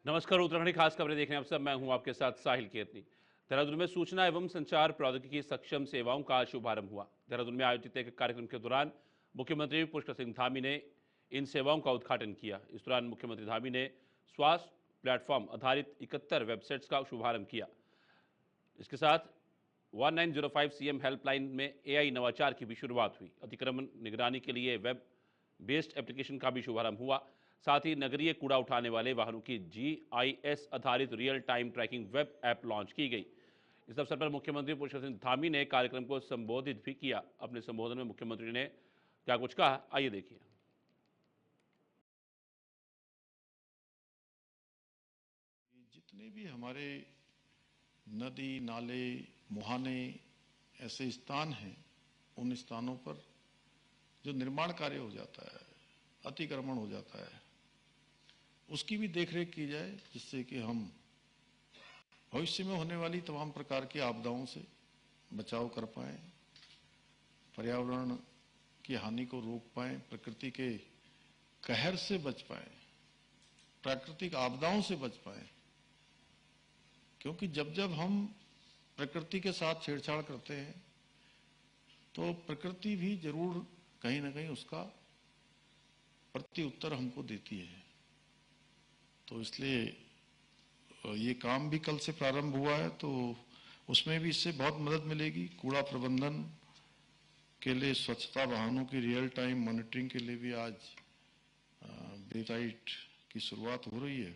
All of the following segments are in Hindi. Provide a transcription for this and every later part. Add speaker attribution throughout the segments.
Speaker 1: नमस्कार। उत्तराखंड की खास खबरें देखने आप सब, मैं हूं आपके साथ साहिल केतनी। देहरादून में सूचना एवं संचार प्रौद्योगिकी सक्षम सेवाओं का शुभारंभ हुआ। देहरादून में आयोजित एक कार्यक्रम के दौरान मुख्यमंत्री पुष्कर सिंह धामी ने इन सेवाओं का उद्घाटन किया। इस दौरान मुख्यमंत्री धामी ने स्वास्थ्य प्लेटफॉर्म आधारित 71 वेबसाइट्स का शुभारंभ किया। इसके साथ 1905 सीएम हेल्पलाइन में एआई नवाचार की भी शुरुआत हुई। अतिक्रमण निगरानी के लिए वेब बेस्ड एप्लीकेशन का भी शुभारंभ हुआ। साथ ही नगरीय कूड़ा उठाने वाले वाहनों की जीआईएस आधारित real time tracking web app launch की गई। इस अवसर पर मुख्यमंत्री पुष्कर सिंह धामी ने कार्यक्रम को संबोधित भी किया। अपने संबोधन में मुख्यमंत्री ने क्या कुछ कहा, आइए देखिए।
Speaker 2: जितने भी हमारे नदी नाले मुहाने ऐसे स्थान हैं, उन स्थानों पर जो निर्माण कार्य हो जाता है, अतिक्रमण हो जाता है, उसकी भी देखरेख की जाए, जिससे कि हम भविष्य में होने वाली तमाम प्रकार की आपदाओं से बचाव कर पाएं, पर्यावरण की हानि को रोक पाएं, प्रकृति के कहर से बच पाएं, प्राकृतिक आपदाओं से बच पाएं। क्योंकि जब जब हम प्रकृति के साथ छेड़छाड़ करते हैं तो प्रकृति भी जरूर कहीं ना कहीं उसका प्रति उत्तर हमको देती है। तो इसलिए ये काम भी कल से प्रारंभ हुआ है, तो उसमें भी इससे बहुत मदद मिलेगी। कूड़ा प्रबंधन के लिए स्वच्छता वाहनों की रियल टाइम मॉनिटरिंग के लिए भी आज वेबसाइट की शुरुआत हो रही है।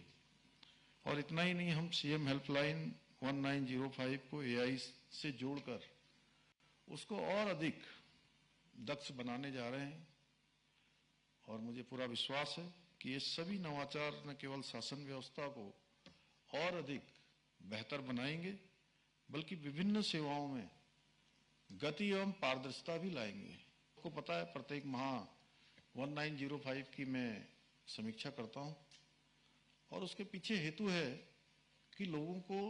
Speaker 2: और इतना ही नहीं, हम सीएम हेल्पलाइन 1905 को एआई से जोड़कर उसको और अधिक दक्ष बनाने जा रहे हैं। और मुझे पूरा विश्वास है कि ये सभी नवाचार न केवल शासन व्यवस्था को और अधिक बेहतर बनाएंगे, बल्कि विभिन्न सेवाओं में गति एवं पारदर्शिता भी लाएंगे। आपको पता है, प्रत्येक माह 1905 की मैं समीक्षा करता हूं, और उसके पीछे हेतु है कि लोगों को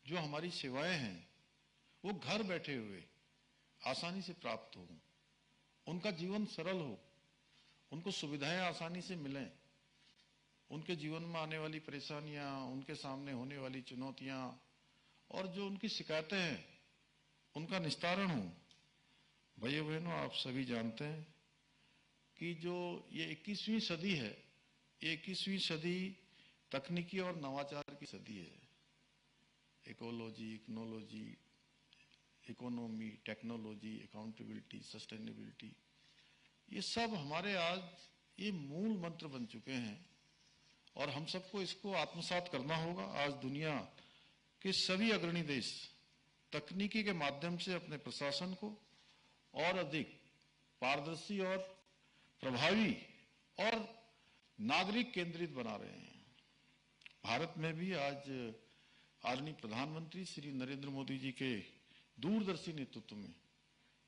Speaker 2: जो हमारी सेवाएं हैं वो घर बैठे हुए आसानी से प्राप्त हो, उनका जीवन सरल हो, उनको सुविधाएं आसानी से मिलें, उनके जीवन में आने वाली परेशानियां, उनके सामने होने वाली चुनौतियां और जो उनकी शिकायतें हैं उनका निस्तारण हो। भाइयों बहनों, आप सभी जानते हैं कि जो ये 21वीं सदी है, ये 21वीं सदी तकनीकी और नवाचार की सदी है। इकोलॉजी, इकोनोलॉजी, इकोनॉमी, टेक्नोलॉजी, अकाउंटेबिलिटी, सस्टेनेबिलिटी, ये सब हमारे आज ये मूल मंत्र बन चुके हैं और हम सबको इसको आत्मसात करना होगा। आज दुनिया के सभी अग्रणी देश तकनीकी के माध्यम से अपने प्रशासन को और अधिक पारदर्शी और प्रभावी और नागरिक केंद्रित बना रहे हैं। भारत में भी आज आदरणीय प्रधानमंत्री श्री नरेंद्र मोदी जी के दूरदर्शी नेतृत्व में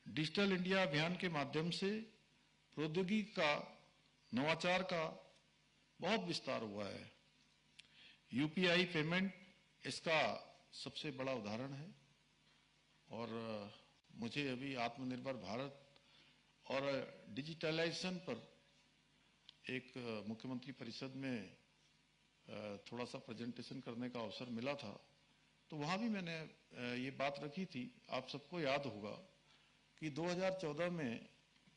Speaker 2: डिजिटल इंडिया अभियान के माध्यम से प्रौद्योगिकी का, नवाचार का बहुत विस्तार हुआ है। यूपीआई पेमेंट इसका सबसे बड़ा उदाहरण है। और मुझे अभी आत्मनिर्भर भारत और डिजिटलाइजेशन पर एक मुख्यमंत्री परिषद में थोड़ा सा प्रेजेंटेशन करने का अवसर मिला था, तो वहां भी मैंने ये बात रखी थी। आप सबको याद होगा कि 2014 में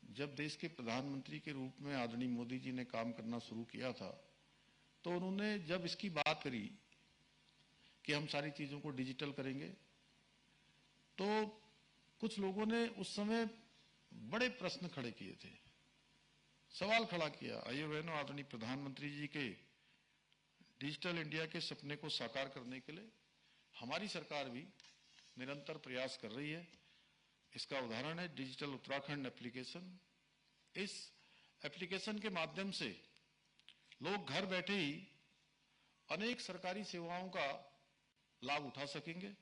Speaker 2: जब देश के प्रधानमंत्री के रूप में आदरणीय मोदी जी ने काम करना शुरू किया था, तो उन्होंने जब इसकी बात करी कि हम सारी चीजों को डिजिटल करेंगे, तो कुछ लोगों ने उस समय बड़े प्रश्न खड़े किए थे, सवाल खड़ा किया। आइए बहनों, आदरणीय प्रधानमंत्री जी के डिजिटल इंडिया के सपने को साकार करने के लिए हमारी सरकार भी निरंतर प्रयास कर रही है। इसका उदाहरण है डिजिटल उत्तराखंड एप्लीकेशन। इस एप्लीकेशन के माध्यम से लोग घर बैठे ही अनेक सरकारी सेवाओं का लाभ उठा सकेंगे,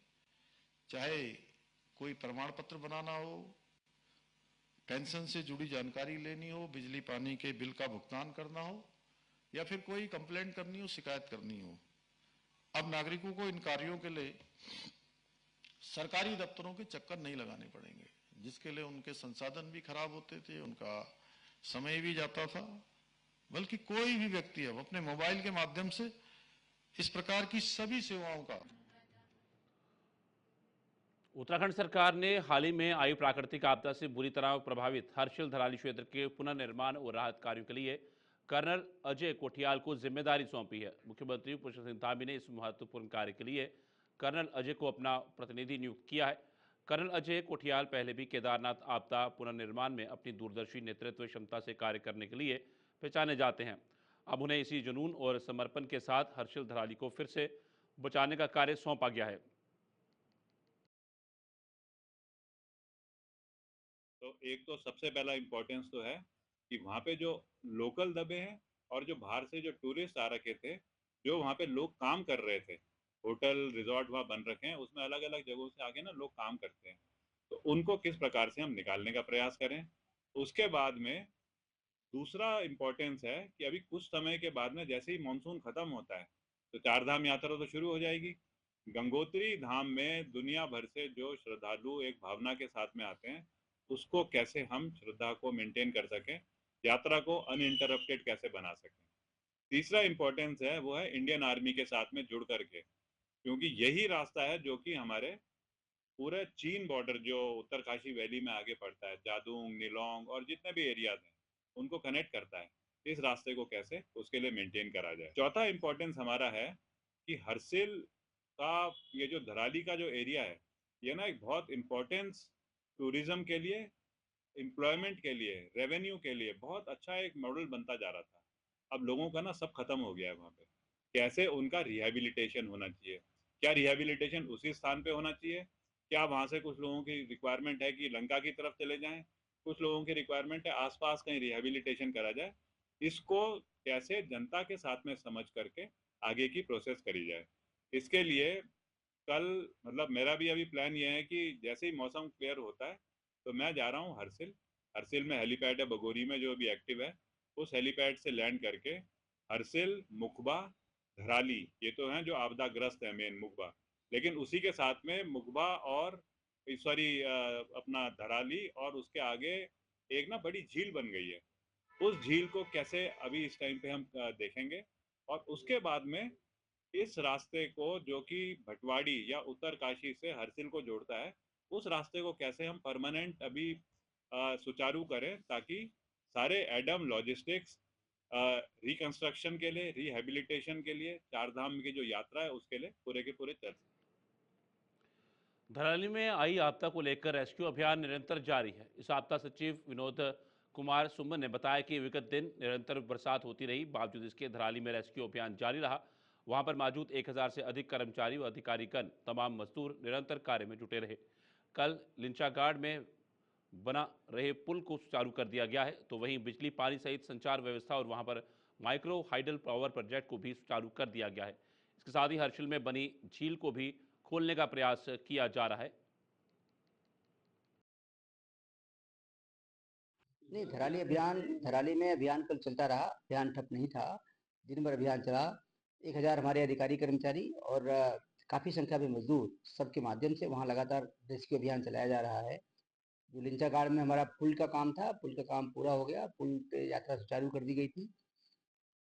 Speaker 2: चाहे कोई प्रमाण पत्र बनाना हो, पेंशन से जुड़ी जानकारी लेनी हो, बिजली पानी के बिल का भुगतान करना हो, या फिर कोई कंप्लेंट करनी हो, शिकायत करनी हो। अब नागरिकों को इन कार्यों के लिए सरकारी दफ्तरों के चक्कर नहीं लगाने पड़ेंगे, जिसके लिए उनके संसाधन भी खराब होते थे, उनका समय भी जाता था बल्कि कोई भी व्यक्ति अब अपने मोबाइल के माध्यम से इस प्रकार की सभी सेवाओं का।
Speaker 1: उत्तराखंड सरकार ने हाल ही में आई प्राकृतिक आपदा से बुरी तरह प्रभावित हर्षिल धराली क्षेत्र के पुनर्निर्माण और राहत कार्यों के लिए कर्नल अजय कोठियाल को जिम्मेदारी सौंपी है। मुख्यमंत्री पुष्कर सिंह धामी ने इस महत्वपूर्ण कार्य के लिए कर्नल अजय को अपना प्रतिनिधि नियुक्त किया है। कर्नल अजय कोठियाल पहले भी केदारनाथ आपदा पुनर्निर्माण में अपनी दूरदर्शी नेतृत्व क्षमता से कार्य करने के लिए पहचाने जाते हैं। अब उन्हें इसी जुनून और समर्पण के साथ हर्षिल धराली को फिर से बचाने का कार्य सौंपा गया है।
Speaker 3: तो एक तो सबसे पहला इम्पोर्टेंस तो है कि वहाँ पे जो लोकल दबे हैं और जो बाहर से जो टूरिस्ट आ रखे थे, जो वहाँ पे लोग काम कर रहे थे, होटल रिजॉर्ट वहाँ बन रखे हैं, उसमें अलग अलग जगहों से आके ना लोग काम करते हैं, तो उनको किस प्रकार से हम निकालने का प्रयास करें। उसके बाद में दूसरा इम्पोर्टेंस है कि अभी कुछ समय के बाद में जैसे ही मानसून खत्म होता है तो चार धाम यात्रा तो शुरू हो जाएगी। गंगोत्री धाम में दुनिया भर से जो श्रद्धालु एक भावना के साथ में आते हैं, उसको कैसे हम श्रद्धा को मेंटेन कर सकें, यात्रा को अनइंटरप्टेड कैसे बना सकें। तीसरा इम्पोर्टेंस है वो है इंडियन आर्मी के साथ में जुड़ करके, क्योंकि यही रास्ता है जो कि हमारे पूरे चीन बॉर्डर जो उत्तरकाशी वैली में आगे पड़ता है, जादूंग, निलोंग और जितने भी एरियाज हैं उनको कनेक्ट करता है। इस रास्ते को कैसे उसके लिए मेंटेन करा जाए। चौथा इंपॉर्टेंस हमारा है कि हरसिल का ये जो धराली का जो एरिया है, ये ना एक बहुत इम्पोर्टेंस टूरिज्म के लिए, एम्प्लॉयमेंट के लिए, रेवेन्यू के लिए बहुत अच्छा एक मॉडल बनता जा रहा था। अब लोगों का ना सब खत्म हो गया है वहाँ पे। कैसे उनका रिहेबिलिटेशन होना चाहिए, क्या रिहेबिलिटेशन उसी स्थान पे होना चाहिए, क्या वहाँ से कुछ लोगों की रिक्वायरमेंट है कि लंका की तरफ चले जाएं, कुछ लोगों की रिक्वायरमेंट है आसपास कहीं रिहेबिलिटेशन करा जाए, इसको कैसे जनता के साथ में समझ करके आगे की प्रोसेस करी जाए। इसके लिए कल मतलब मेरा भी अभी प्लान ये है कि जैसे ही मौसम क्लियर होता है तो मैं जा रहा हूँ हरसिल। हरसिल में हेलीपैड है बगोरी में जो अभी एक्टिव है, उस हेलीपैड से लैंड करके हरसिल, मुखबा, धराली, ये तो हैं जो आपदाग्रस्त है मेन मुखबा, लेकिन उसी के साथ में मुखबा और सॉरी अपना धराली और उसके आगे एक ना बड़ी झील बन गई है, उस झील को कैसे अभी इस टाइम पे हम देखेंगे। और उसके बाद में इस रास्ते को जो कि भटवाड़ी या उत्तरकाशी से हरसिल को जोड़ता है, उस रास्ते को कैसे हम परमानेंट अभी सुचारू करें ताकि सारे एडम लॉजिस्टिक्स रिकंस्ट्रक्शन के लिए, रिहेबिलिटेशन के लिए, चार धाम की जो यात्रा है उसके लिए पूरे के पूरे चल।
Speaker 1: धराली में आई आपदा को लेकर रेस्क्यू अभियान निरंतर जारी है। इस आपदा सचिव विनोद कुमार सुमन ने बताया कि विगत दिन निरंतर बरसात होती रही, बावजूद इसके धराली में रेस्क्यू अभियान जारी रहा। वहां पर मौजूद 1000 से अधिक कर्मचारी व अधिकारीगण, तमाम मजदूर निरंतर कार्य में जुटे रहे। कल लिंचागाड़ में बना रहे पुल को सुचारू कर दिया गया है, तो वहीं बिजली, पानी सहित संचार व्यवस्था और वहां पर माइक्रो हाइडल पावर प्रोजेक्ट को भी सुचारू कर दिया गया है। इसके साथ ही हर्षिल में बनी झील को भी खोलने का प्रयास किया जा रहा है।
Speaker 4: नहीं, धराली में अभियान कल चलता रहा, अभियान ठप नहीं था, दिन भर अभियान चला। 1000 हमारे अधिकारी कर्मचारी और काफी संख्या में मजदूर सबके माध्यम से वहां लगातार रेस्क्यू अभियान चलाया जा रहा है। जो लिंचागाड़ में हमारा पुल का काम था, पुल का काम पूरा हो गया, पुल पे यात्रा सुचारू कर दी गई थी।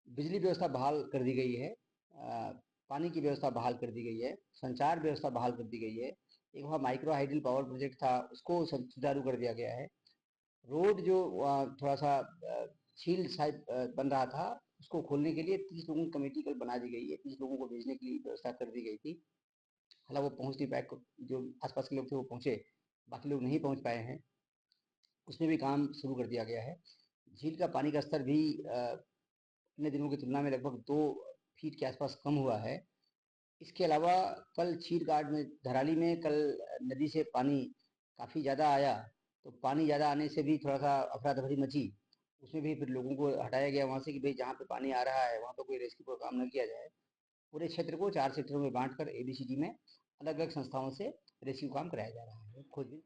Speaker 4: बिजली व्यवस्था बहाल कर दी गई है, पानी की व्यवस्था बहाल कर दी गई है, संचार व्यवस्था बहाल कर दी गई है। एक वहाँ माइक्रो हाइडल पावर प्रोजेक्ट था, उसको सुचारू कर दिया गया है। रोड जो थोड़ा सा झील साइड बन रहा था, उसको खोलने के लिए 30 लोगों की कमेटी कल बना दी गई है, 30 लोगों को भेजने की व्यवस्था कर दी गई थी। हालांकि वो पहुंच नहीं पाए, जो आसपास के लोग थे वो पहुंचे, बाकी लोग नहीं पहुंच पाए हैं। उसमें भी काम शुरू कर दिया गया है। झील का पानी का स्तर भी अन्य दिनों की तुलना में लगभग 2 फीट के आसपास कम हुआ है। इसके अलावा कल चीरघाट में, धराली में कल नदी से पानी काफ़ी ज़्यादा आया, तो पानी ज़्यादा आने से भी थोड़ा सा अफरा तफरी मची। उसमें भी फिर लोगों को हटाया गया वहाँ से कि भाई जहाँ पे पानी आ रहा है वहाँ पर कोई रेस्क्यू का काम न किया जाए। पूरे क्षेत्र को 4 सेक्टरों में बांटकर एबीसीडी में अलग अलग संस्थाओं से रेस्क्यू काम कराया जा रहा है। खोजबीन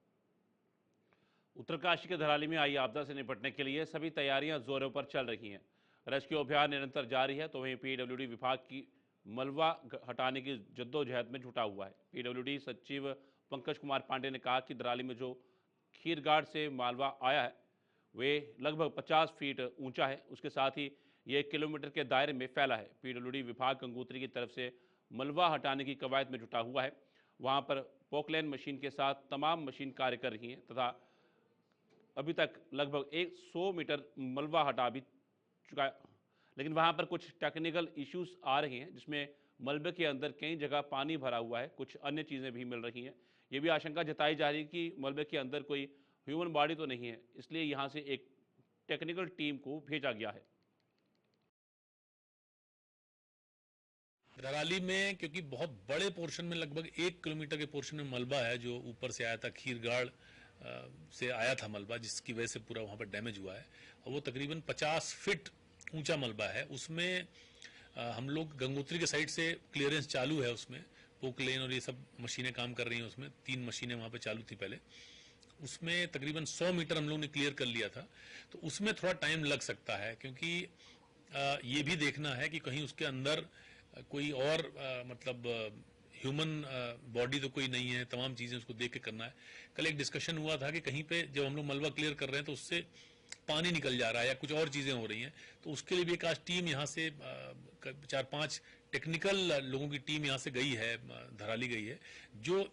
Speaker 1: उत्तरकाशी के धराली में आई आपदा से निपटने के लिए सभी तैयारियां जोरों पर चल रही हैं। रेस्क्यू अभियान निरंतर जारी है, तो वहीं पीडब्ल्यूडी विभाग की मलबा हटाने की जद्दोजहद में जुटा हुआ है। पीडब्ल्यूडी सचिव पंकज कुमार पांडे ने कहा कि धराली में जो खीरगाड़ से मालवा आया है वे लगभग 50 फीट ऊंचा है। उसके साथ ही ये 1 किलोमीटर के दायरे में फैला है। पीडब्ल्यूडी विभाग गंगोत्री की तरफ से मलबा हटाने की कवायद में जुटा हुआ है। वहां पर पोकलैन मशीन के साथ तमाम मशीन कार्य कर रही हैं तथा अभी तक लगभग 100 मीटर मलबा हटा भी चुका है, लेकिन वहां पर कुछ टेक्निकल इश्यूज आ रहे हैं, जिसमें मलबे के अंदर कई जगह पानी भरा हुआ है, कुछ अन्य चीज़ें भी मिल रही हैं। ये भी आशंका जताई जा रही है कि मलबे के अंदर कोई ह्यूमन बॉडी तो नहीं है, इसलिए यहाँ से एक टेक्निकल टीम को भेजा गया है।
Speaker 5: धराली में क्योंकि बहुत बड़े पोर्शन में लगभग 1 किलोमीटर के पोर्शन में मलबा है जो ऊपर से आया था, खीरगाड़ से आया था मलबा, जिसकी वजह से पूरा वहाँ पर डैमेज हुआ है और वो तकरीबन 50 फीट ऊंचा मलबा है। उसमें हम लोग गंगोत्री के साइड से क्लियरेंस चालू है, उसमें पोकलेन और ये सब मशीनें काम कर रही हैं। उसमें 3 मशीनें वहाँ पे चालू थी पहले। उसमें तकरीबन 100 मीटर हम लोग ने क्लियर कर लिया था, तो उसमें थोड़ा टाइम लग सकता है क्योंकि ये भी देखना है कि कहीं उसके अंदर कोई और मतलब ह्यूमन बॉडी तो कोई नहीं है, तमाम चीज़ें उसको देख के करना है। कल एक डिस्कशन हुआ था कि कहीं पे जब हम लोग मलबा क्लियर कर रहे हैं तो उससे पानी निकल जा रहा है या कुछ और चीज़ें हो रही हैं, तो उसके लिए भी एक आज टीम यहाँ से 4-5 टेक्निकल लोगों की टीम यहाँ से गई है, धराली गई है, जो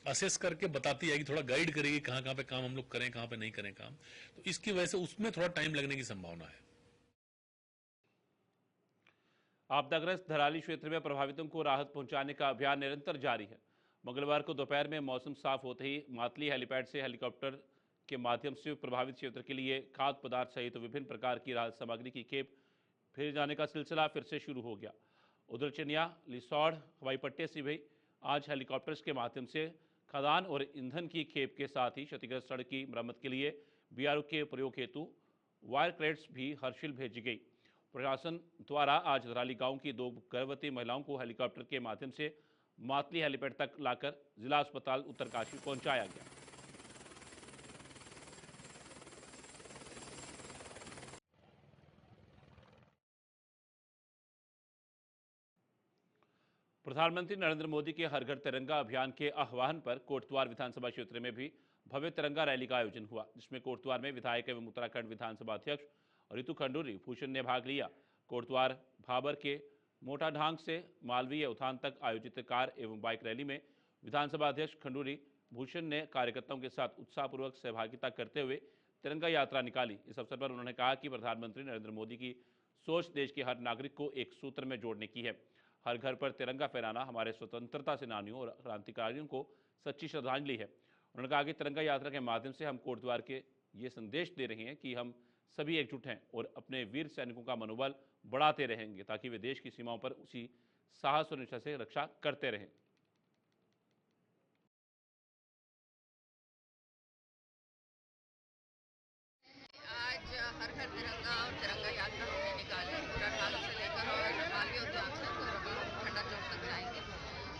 Speaker 5: असेस करके बताती है कि थोड़ा गाइड करेगी कहाँ कहाँ पे काम हम लोग करें, कहाँ पे नहीं करें काम। तो इसकी वजह से उसमें थोड़ा टाइम लगने की संभावना है।
Speaker 1: आपदाग्रस्त धराली क्षेत्र में प्रभावितों को राहत पहुंचाने का अभियान निरंतर जारी है। मंगलवार को दोपहर में मौसम साफ होते ही मातली हेलीपैड से हेलीकॉप्टर के माध्यम से प्रभावित क्षेत्र के लिए खाद्य पदार्थ सहित विभिन्न प्रकार की राहत सामग्री की खेप भेजे जाने का सिलसिला फिर से शुरू हो गया। उधर चिनिया लिसौड़ हवाई पट्टे से भी आज हेलीकॉप्टर्स के माध्यम से खदान और ईंधन की खेप के साथ ही क्षतिग्रस्त सड़क की मरम्मत के लिए बीआरओ के प्रयोग हेतु वायर क्रेट्स भी हर्षिल भेजी गई। प्रशासन द्वारा आज धराली गांव की 2 गर्भवती महिलाओं को हेलीकॉप्टर के माध्यम से मातली हेलीपैड तक लाकर जिला अस्पताल उत्तरकाशी पहुंचाया गया। प्रधानमंत्री नरेंद्र मोदी के हर घर तिरंगा अभियान के आह्वान पर कोटद्वार विधानसभा क्षेत्र में भी भव्य तिरंगा रैली का आयोजन हुआ, जिसमें कोटद्वार में विधायक एवं उत्तराखंड विधानसभा अध्यक्ष रितु खंडूरी भूषण ने भाग लिया। कोटद्वार भाबर के मोटाढांग से मालवीय उठान तक आयोजित कार एवं बाइक रैली में विधानसभा अध्यक्ष खंडूरी भूषण ने कार्यकर्ताओं के साथ उत्साहपूर्वक सहभागिता करते हुए तिरंगा यात्रा निकाली। इस अवसर पर उन्होंने कहा कि प्रधानमंत्री नरेंद्र मोदी की सोच देश के हर नागरिक को एक सूत्र में जोड़ने की है। हर घर पर तिरंगा फहराना हमारे स्वतंत्रता सेनानियों और क्रांतिकारियों को सच्ची श्रद्धांजलि है। उन्होंने कहा कि तिरंगा यात्रा के माध्यम से हम कोटद्वार के ये संदेश दे रहे हैं कि हम सभी एकजुट हैं और अपने वीर सैनिकों का मनोबल बढ़ाते रहेंगे ताकि वे देश की सीमाओं पर उसी साहस और निष्ठा से रक्षा करते रहें।
Speaker 6: आज हर घर तिरंगा और तिरंगा यात्रा हमने निकाली। मोटाढांग से लेकर और मालवीय उद्यान से ठंडा चौक तक जाएंगे।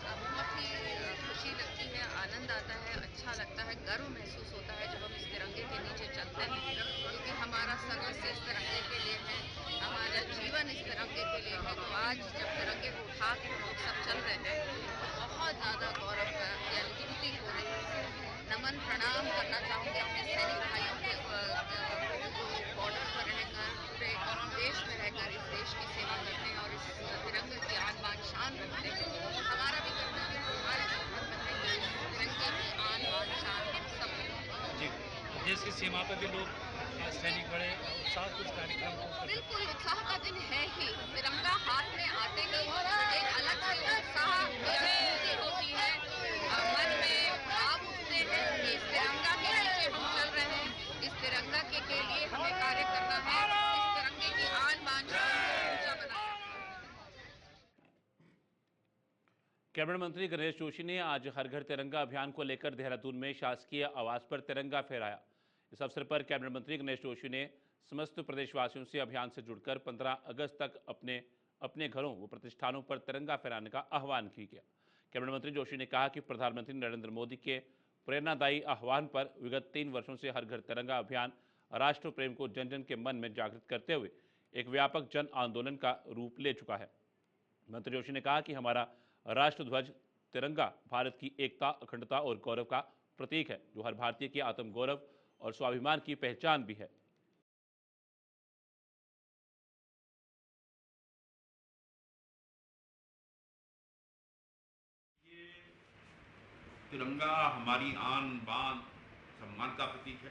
Speaker 6: बहुत ही खुशी लगती है, आनंद आता है, अच्छा लगता है, गर्व महसूस होता है जब हम इस तिरंगे के नीचे चलते हैं, क्योंकि हमारा संघर्ष इस तिरंगे के लिए है, हमारा जीवन इस तिरंगे के लिए है। तो आज जब तिरंगे को उठा के हम लोग सब चल रहे हैं तो बहुत ज़्यादा गौरव का गिनती नमन प्रणाम करना चाहूँगी अपने सैनिक भाइयों के जो बॉर्डर पर रहकर पूरे देश में रहकर इस देश की सेवा करते हैं और इस तिरंगे की आन बान शान रखते हैं। हमारा भी कर्तव्य है, हमारे जो धर्म है तिरंगे की आन बान शान हम सब
Speaker 7: जी, देश की सीमा पर भी लोग सैनिक बड़े उत्साह कुछ कार्यक्रम
Speaker 6: बिल्कुल उत्साह का दिन है ही। तिरंगा हाथ में आते ही एक अलग से उत्साह होती है, मन में भाव उठते हैं कि इस तिरंगा के नीचे हम चल रहे हैं, इस तिरंगा के लिए हमें कार्य करना है, इस तिरंगे की आन बान शान को ऊंचा बनाना है।
Speaker 1: कैबिनेट मंत्री गणेश जोशी ने आज हर घर तिरंगा अभियान को लेकर देहरादून में शासकीय आवास पर तिरंगा फहराया। इस अवसर पर कैबिनेट मंत्री गणेश जोशी ने समस्त प्रदेशवासियों से अभियान से जुड़कर 15 अगस्त तक अपने अपने घरों व प्रतिष्ठानों पर तिरंगा फहराने का आह्वान किया। कैबिनेट मंत्री जोशी ने कहा कि प्रधानमंत्री नरेंद्र मोदी के प्रेरणादायी आह्वान पर विगत 3 वर्षों से हर घर तिरंगा अभियान राष्ट्र प्रेम को जन जन के मन में जागृत करते हुए एक व्यापक जन आंदोलन का रूप ले चुका है। मंत्री जोशी ने कहा कि हमारा राष्ट्रध्वज तिरंगा भारत की एकता, अखंडता और गौरव का प्रतीक है, जो हर भारतीय के आत्मगौरव और स्वाभिमान की पहचान भी है।
Speaker 8: तिरंगा हमारी आन बान सम्मान का प्रतीक है।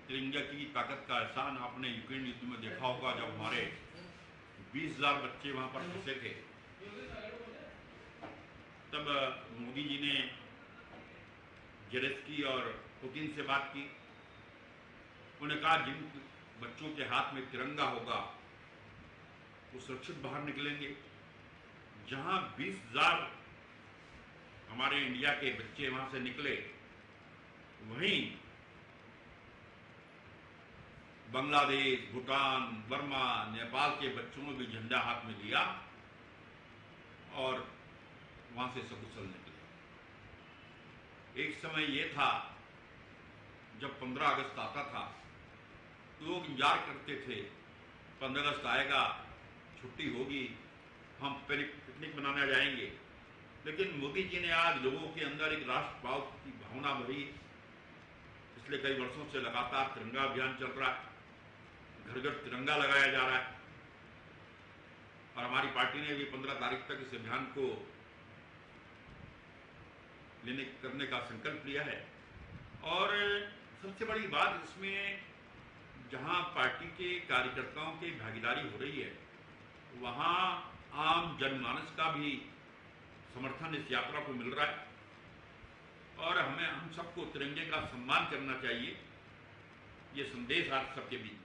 Speaker 8: तिरंगा की ताकत का एहसान आपने यूक्रेन युद्ध में देखा होगा, जब हमारे 20,000 बच्चे वहां पर फंसे थे, तब मोदी जी ने जेलेंस्की और पुतिन से बात की। उन्होंने कहा जिन बच्चों के हाथ में तिरंगा होगा वो सुरक्षित बाहर निकलेंगे। जहां 20,000 हमारे इंडिया के बच्चे वहां से निकले, वहीं बांग्लादेश, भूटान, बर्मा, नेपाल के बच्चों ने भी झंडा हाथ में लिया और वहां से सकुशल निकले। एक समय यह था जब 15 अगस्त आता था, लोग इंतजार करते थे 15 अगस्त आएगा, छुट्टी होगी, हम पिकनिक मनाने जाएंगे। लेकिन मोदी जी ने आज लोगों के अंदर एक राष्ट्र भाव की भावना भरी। पिछले कई वर्षों से लगातार तिरंगा अभियान चल रहा है, घर घर तिरंगा लगाया जा रहा है, और हमारी पार्टी ने भी 15 तारीख तक इस अभियान को करने का संकल्प लिया है। और सबसे बड़ी बात इसमें, जहां पार्टी के कार्यकर्ताओं की भागीदारी हो रही है, वहां आम जनमानस का भी समर्थन इस यात्रा को मिल रहा है, और हम सबको तिरंगे का सम्मान करना चाहिए। ये संदेश आज सबके बीच में।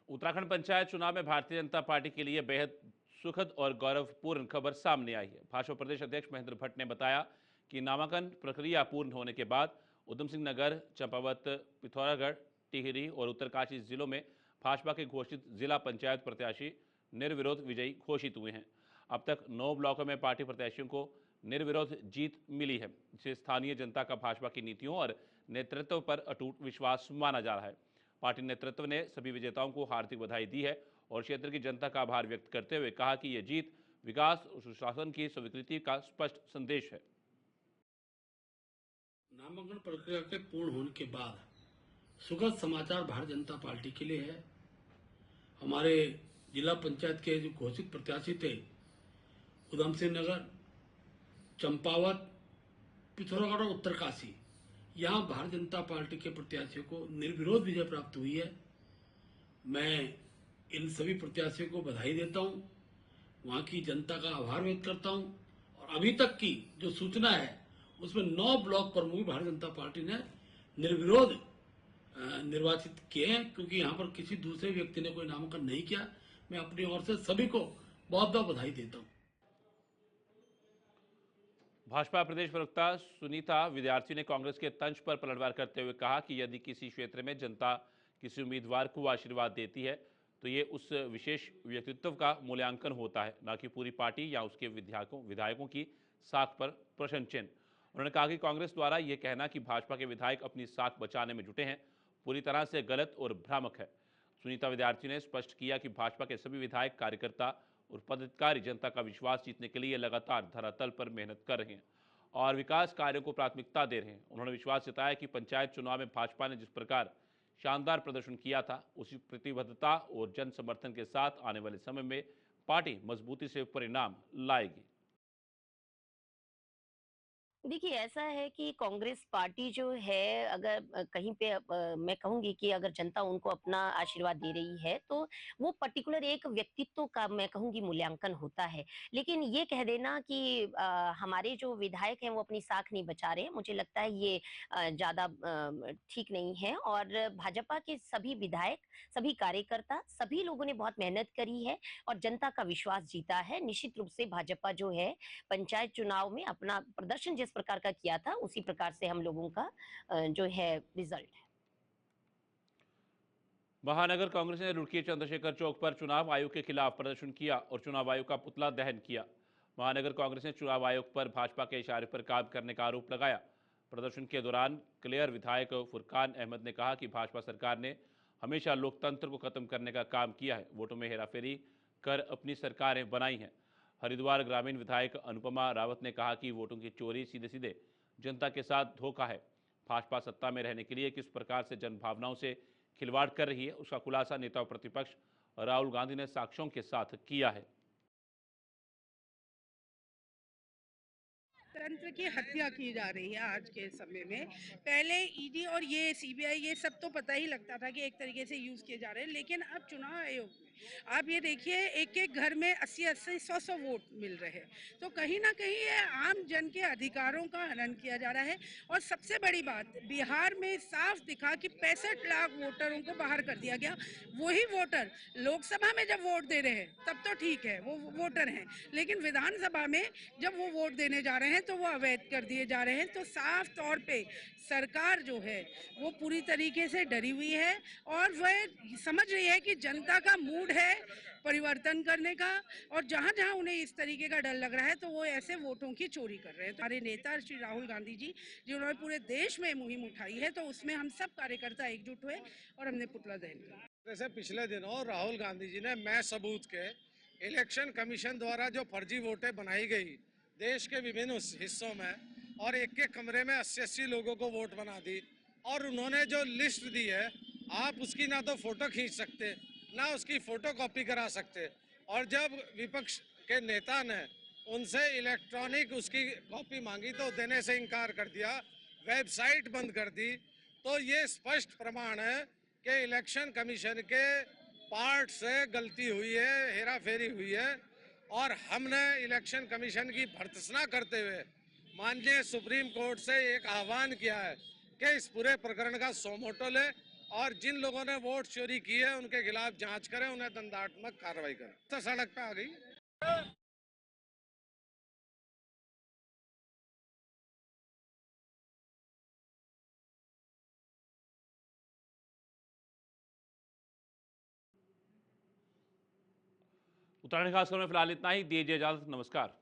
Speaker 1: उत्तराखंड पंचायत चुनाव में भारतीय जनता पार्टी के लिए बेहद सुखद और गौरवपूर्ण खबर सामने आई है। भाजपा प्रदेश अध्यक्ष महेंद्र भट्ट ने बताया कि नामांकन प्रक्रिया पूर्ण होने के बाद उधम सिंह नगर, चंपावत, पिथौरागढ़, टिहरी और उत्तरकाशी जिलों में भाजपा के घोषित जिला पंचायत प्रत्याशी निर्विरोध विजयी घोषित हुए हैं। अब तक 9 ब्लॉकों में पार्टी प्रत्याशियों को निर्विरोध जीत मिली है, जिसे स्थानीय जनता का भाजपा की नीतियों और नेतृत्व पर अटूट विश्वास माना जा रहा है। पार्टी नेतृत्व ने सभी विजेताओं को हार्दिक बधाई दी है और क्षेत्र की जनता का आभार व्यक्त करते हुए कहा कि यह जीत विकास और सुशासन की स्वीकृति का स्पष्ट संदेश है।
Speaker 9: नामांकन प्रक्रिया के पूर्ण होने के बाद सुखद समाचार भारतीय जनता पार्टी के लिए है। हमारे जिला पंचायत के जो घोषित प्रत्याशी थे, उधम सिंह नगर, चंपावत, पिथौरागढ़ और उत्तरकाशी, यहाँ भारतीय जनता पार्टी के प्रत्याशियों को निर्विरोध विजय प्राप्त हुई है। मैं इन सभी प्रत्याशियों को बधाई देता हूँ, वहाँ की जनता का आभार व्यक्त करता हूँ। और अभी तक की जो सूचना है उसमें 9 ब्लॉक प्रमुख भारतीय जनता पार्टी ने निर्विरोध निर्वाचित किए हैं, क्योंकि यहाँ पर किसी दूसरे व्यक्ति ने कोई नामांकन नहीं किया। मैं अपनी ओर से सभी को बहुत बहुत बधाई देता हूँ।
Speaker 1: भाजपा प्रदेश प्रवक्ता सुनीता विद्यार्थी ने कांग्रेस के तंज पर पलटवार करते हुए कहा कि यदि किसी क्षेत्र में जनता किसी उम्मीदवार को आशीर्वाद देती है तो ये उस विशेष व्यक्तित्व का मूल्यांकन होता है, न कि पूरी पार्टी या उसके विधायकों की साख पर प्रश्न चिन्ह। उन्होंने कहा कि कांग्रेस द्वारा ये कहना कि भाजपा के विधायक अपनी साख बचाने में जुटे हैं, पूरी तरह से गलत और भ्रामक है। सुनीता विद्यार्थी ने स्पष्ट किया कि भाजपा के सभी विधायक, कार्यकर्ता और पदाधिकारी जनता का विश्वास जीतने के लिए लगातार धरातल पर मेहनत कर रहे हैं और विकास कार्यों को प्राथमिकता दे रहे हैं। उन्होंने विश्वास जताया कि पंचायत चुनाव में भाजपा ने जिस प्रकार शानदार प्रदर्शन किया था, उसी प्रतिबद्धता और जन समर्थन के साथ आने वाले समय में पार्टी मजबूती से परिणाम लाएगी।
Speaker 10: देखिए, ऐसा है कि कांग्रेस पार्टी जो है, अगर कहीं पे मैं कहूँगी कि अगर जनता उनको अपना आशीर्वाद दे रही है, तो वो पर्टिकुलर एक व्यक्तित्व का मैं कहूँगी मूल्यांकन होता है। लेकिन ये कह देना कि हमारे जो विधायक हैं वो अपनी साख नहीं बचा रहे हैं, मुझे लगता है ये ज़्यादा ठीक नहीं है। और भाजपा के सभी विधायक, सभी कार्यकर्ता, सभी लोगों ने बहुत मेहनत करी है और जनता का विश्वास जीता है। निश्चित रूप से भाजपा जो है पंचायत चुनाव में अपना प्रदर्शन जिस प्रकार का किया था, उसी प्रकार से हम लोगों का जो है रिजल्ट है।
Speaker 1: महानगर कांग्रेस ने रुड़की चंद्रशेखर चौक पर चुनाव आयोग के खिलाफ प्रदर्शन किया और चुनाव आयोग का पुतला दहन किया। महानगर कांग्रेस ने चुनाव आयोग पर भाजपा के इशारे पर काम करने का आरोप लगाया। प्रदर्शन के दौरान क्लियर विधायक फुरकान अहमद ने कहा कि भाजपा सरकार ने हमेशा लोकतंत्र को खत्म करने का काम किया है, वोटों में हेराफेरी कर अपनी सरकारें बनाई हैं। हरिद्वार ग्रामीण विधायक अनुपमा रावत ने कहा कि वोटों की चोरी सीधे सीधे जनता के साथ धोखा है। भाजपा सत्ता में रहने के लिए किस प्रकार से जनभावनाओं से खिलवाड़ कर रही है, उसका खुलासा नेता प्रतिपक्ष राहुल गांधी ने साक्ष्यों के साथ किया है।
Speaker 11: तंत्र की हत्या की जा रही है आज के समय में। पहले ईडी और ये सीबीआई ये सब तो पता ही लगता था कि एक तरीके से यूज किए जा रहे हैं, लेकिन अब चुनाव आयोग में आप ये देखिए एक एक घर में 80-80, 100-100 वोट मिल रहे हैं। तो कहीं ना कहीं ये आम जन के अधिकारों का हनन किया जा रहा है। और सबसे बड़ी बात, बिहार में साफ दिखा कि 65 लाख वोटरों को बाहर कर दिया गया। वही वोटर लोकसभा में जब वोट दे रहे हैं तब तो ठीक है, वो वोटर हैं, लेकिन विधानसभा में जब वो वोट देने जा रहे हैं तो वो अवैध कर दिए जा रहे हैं। तो साफ तौर पे सरकार जो है वो पूरी तरीके से डरी हुई है और वह समझ रही है कि जनता का मूड है परिवर्तन करने का, और जहां जहां उन्हें इस तरीके का डर लग रहा है तो वो ऐसे वोटों की चोरी कर रहे हैं। तो हमारे नेता श्री राहुल गांधी जी जिन्होंने पूरे देश में मुहिम उठाई है, तो उसमें हम सब कार्यकर्ता एकजुट हुए और हमने पुतला दहन किया।
Speaker 12: जैसे पिछले दिनों राहुल गांधी जी ने मैं सबूत के इलेक्शन कमीशन द्वारा जो फर्जी वोटें बनाई गई देश के विभिन्न हिस्सों में, और एक एक कमरे में 80-80 लोगों को वोट बना दी, और उन्होंने जो लिस्ट दी है आप उसकी ना तो फोटो खींच सकते ना उसकी फोटो कॉपी करा सकते, और जब विपक्ष के नेता ने उनसे इलेक्ट्रॉनिक उसकी कॉपी मांगी तो देने से इनकार कर दिया, वेबसाइट बंद कर दी। तो ये स्पष्ट प्रमाण है कि इलेक्शन कमीशन के पार्ट से गलती हुई है, हेरा फेरी हुई है, और हमने इलेक्शन कमीशन की भर्त्सना करते हुए माननीय सुप्रीम कोर्ट से एक आह्वान किया है कि इस पूरे प्रकरण का सोमोटो ले और जिन लोगों ने वोट चोरी की है उनके खिलाफ जांच करें, उन्हें दंडात्मक कार्रवाई करें। तो सड़क पे आ गई।
Speaker 1: उत्तराखंड खासकर में फिलहाल इतना ही। दीजिए इजाजत, नमस्कार।